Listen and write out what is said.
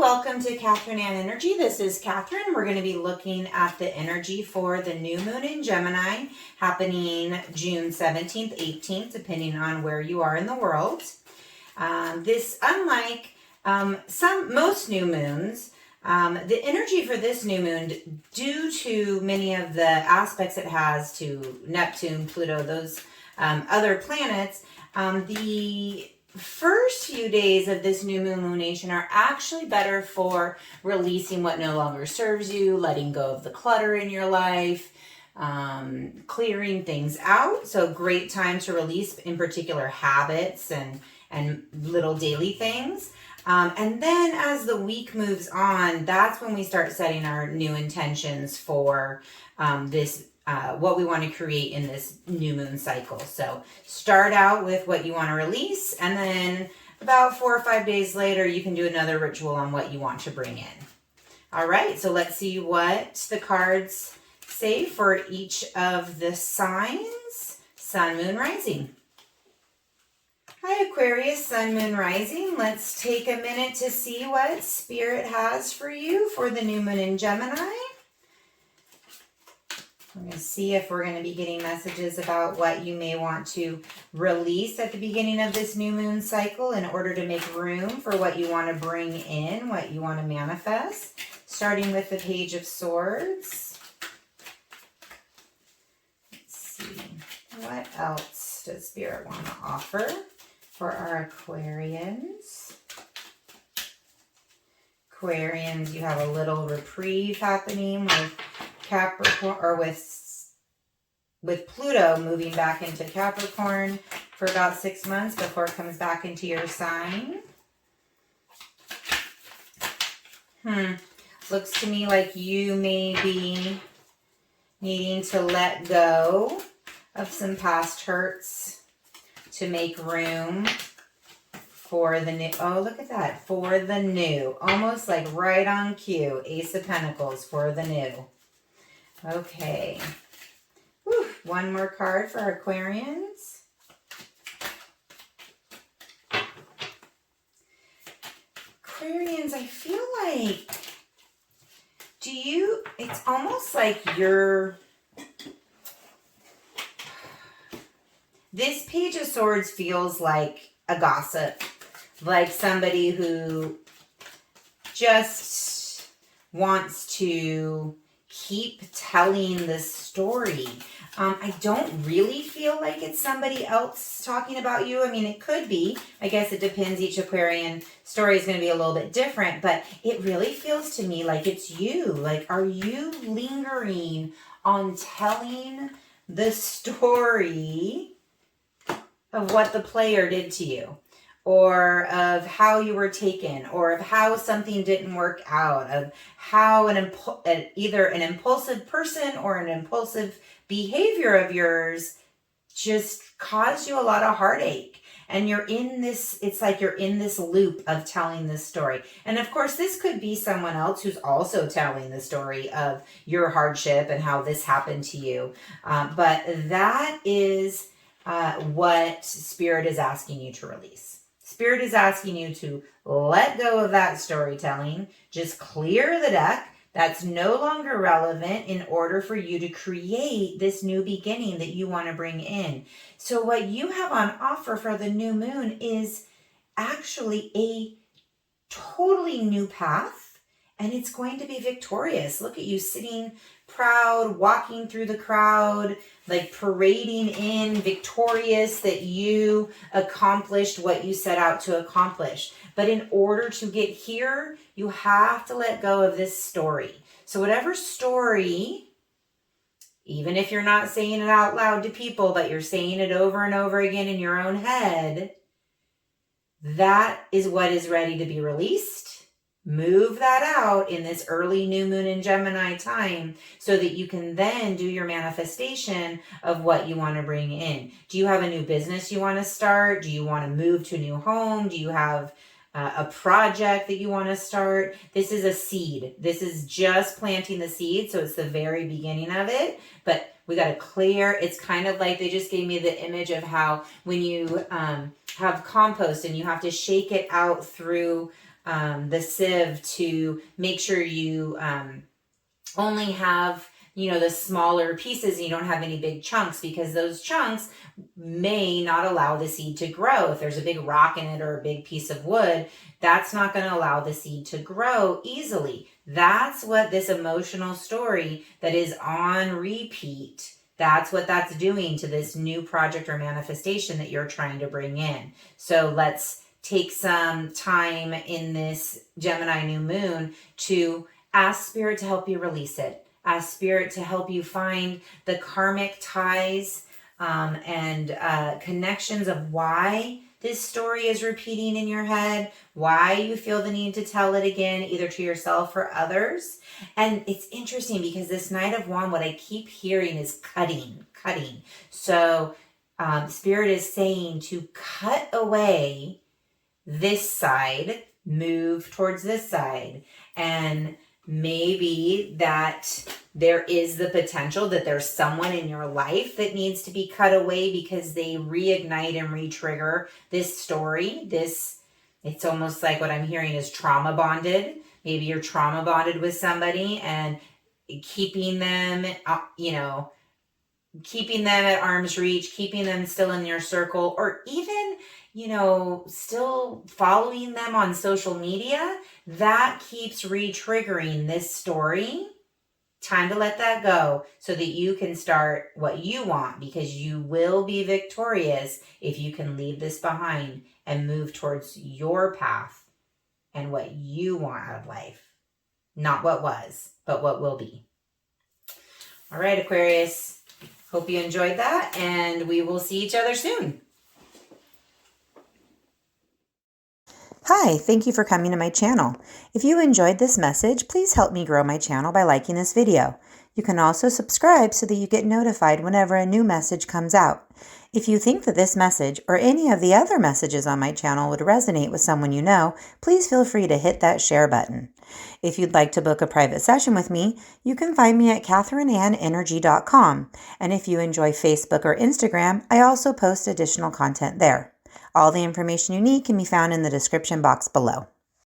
welcome to Catherine Ann Energy. This is Catherine. We're going to be looking at the energy for the new moon in Gemini happening June 17th, 18th, depending on where you are in the world. Unlike most new moons, the energy for this new moon, due to many of the aspects it has to Neptune, Pluto, those other planets, the first few days of this new moon lunation are actually better for releasing what no longer serves you, letting go of the clutter in your life, clearing things out. So great time to release in particular habits and little daily things. And then as the week moves on, that's when we start setting our new intentions for what we want to create in this new moon cycle. So start out with what you want to release, and then about 4 or 5 days later, you can do another ritual on what you want to bring in. All right, so let's see what the cards say for each of the signs. Sun, Moon, Rising. Hi, Aquarius, Sun, Moon, Rising. Let's take a minute to see what Spirit has for you for the new moon in Gemini. We're going to see if we're going to be getting messages about what you may want to release at the beginning of this new moon cycle in order to make room for what you want to bring in, what you want to manifest. Starting with the Page of Swords. Let's see. What else does Spirit want to offer for our Aquarians? Aquarians, you have a little reprieve happening with Capricorn, or with Pluto moving back into Capricorn for about 6 months before it comes back into your sign. Looks to me like you may be needing to let go of some past hurts to make room for the new. Oh, look at that. For the new. Almost like right on cue. Ace of Pentacles for the new. Okay. Whew. One more card for our Aquarians. Aquarians, I feel like, it's almost like this Page of Swords feels like a gossip, like somebody who just wants to keep telling the story. I don't really feel like it's somebody else talking about you. I mean, it could be. I guess it depends. Each Aquarian story is going to be a little bit different, but it really feels to me like it's you. Like, are you lingering on telling the story of what the player did to you, or of how you were taken, or of how something didn't work out, of how either an impulsive person or an impulsive behavior of yours just caused you a lot of heartache? And you're in this, it's like you're in this loop of telling this story. And of course, this could be someone else who's also telling the story of your hardship and how this happened to you. But that is what Spirit is asking you to release. Spirit is asking you to let go of that storytelling. Just clear the deck. That's no longer relevant in order for you to create this new beginning that you want to bring in. So what you have on offer for the new moon is actually a totally new path, and it's going to be victorious. Look at you sitting proud, walking through the crowd, like parading in, victorious that you accomplished what you set out to accomplish. But in order to get here, you have to let go of this story. So whatever story, even if you're not saying it out loud to people, but you're saying it over and over again in your own head, that is what is ready to be released. Move that out in this early new moon in Gemini time so that you can then do your manifestation of what you want to bring in. Do you have a new business you want to start? Do you want to move to a new home? Do you have a project that you want to start? This is a seed. This is just planting the seed. So it's the very beginning of it, but we got to clear. It's kind of like they just gave me the image of how when you have compost and you have to shake it out through the sieve to make sure you only have, the smaller pieces and you don't have any big chunks, because those chunks may not allow the seed to grow. If there's a big rock in it or a big piece of wood, that's not going to allow the seed to grow easily. That's what this emotional story that is on repeat, that's what that's doing to this new project or manifestation that you're trying to bring in. So let's take some time in this Gemini new moon to ask Spirit to help you release it. Ask Spirit to help you find the karmic ties and connections of why this story is repeating in your head, why you feel the need to tell it again, either to yourself or others. And it's interesting because this Knight of Wands, what I keep hearing is cutting. So Spirit is saying to cut away this side, move towards this side. And maybe that there is the potential that there's someone in your life that needs to be cut away because they reignite and re-trigger this story. It's almost like what I'm hearing is trauma bonded. Maybe you're trauma bonded with somebody and keeping them, keeping them at arm's reach, keeping them still in your circle, or even, still following them on social media, that keeps re-triggering this story. Time to let that go so that you can start what you want, because you will be victorious if you can leave this behind and move towards your path and what you want out of life. Not what was, but what will be. All right, Aquarius. Hope you enjoyed that, and we will see each other soon. Hi, thank you for coming to my channel. If you enjoyed this message, please help me grow my channel by liking this video. You can also subscribe so that you get notified whenever a new message comes out. If you think that this message or any of the other messages on my channel would resonate with someone you know, please feel free to hit that share button. If you'd like to book a private session with me, you can find me at KatherineAnnEnergy.com. And if you enjoy Facebook or Instagram, I also post additional content there. All the information you need can be found in the description box below.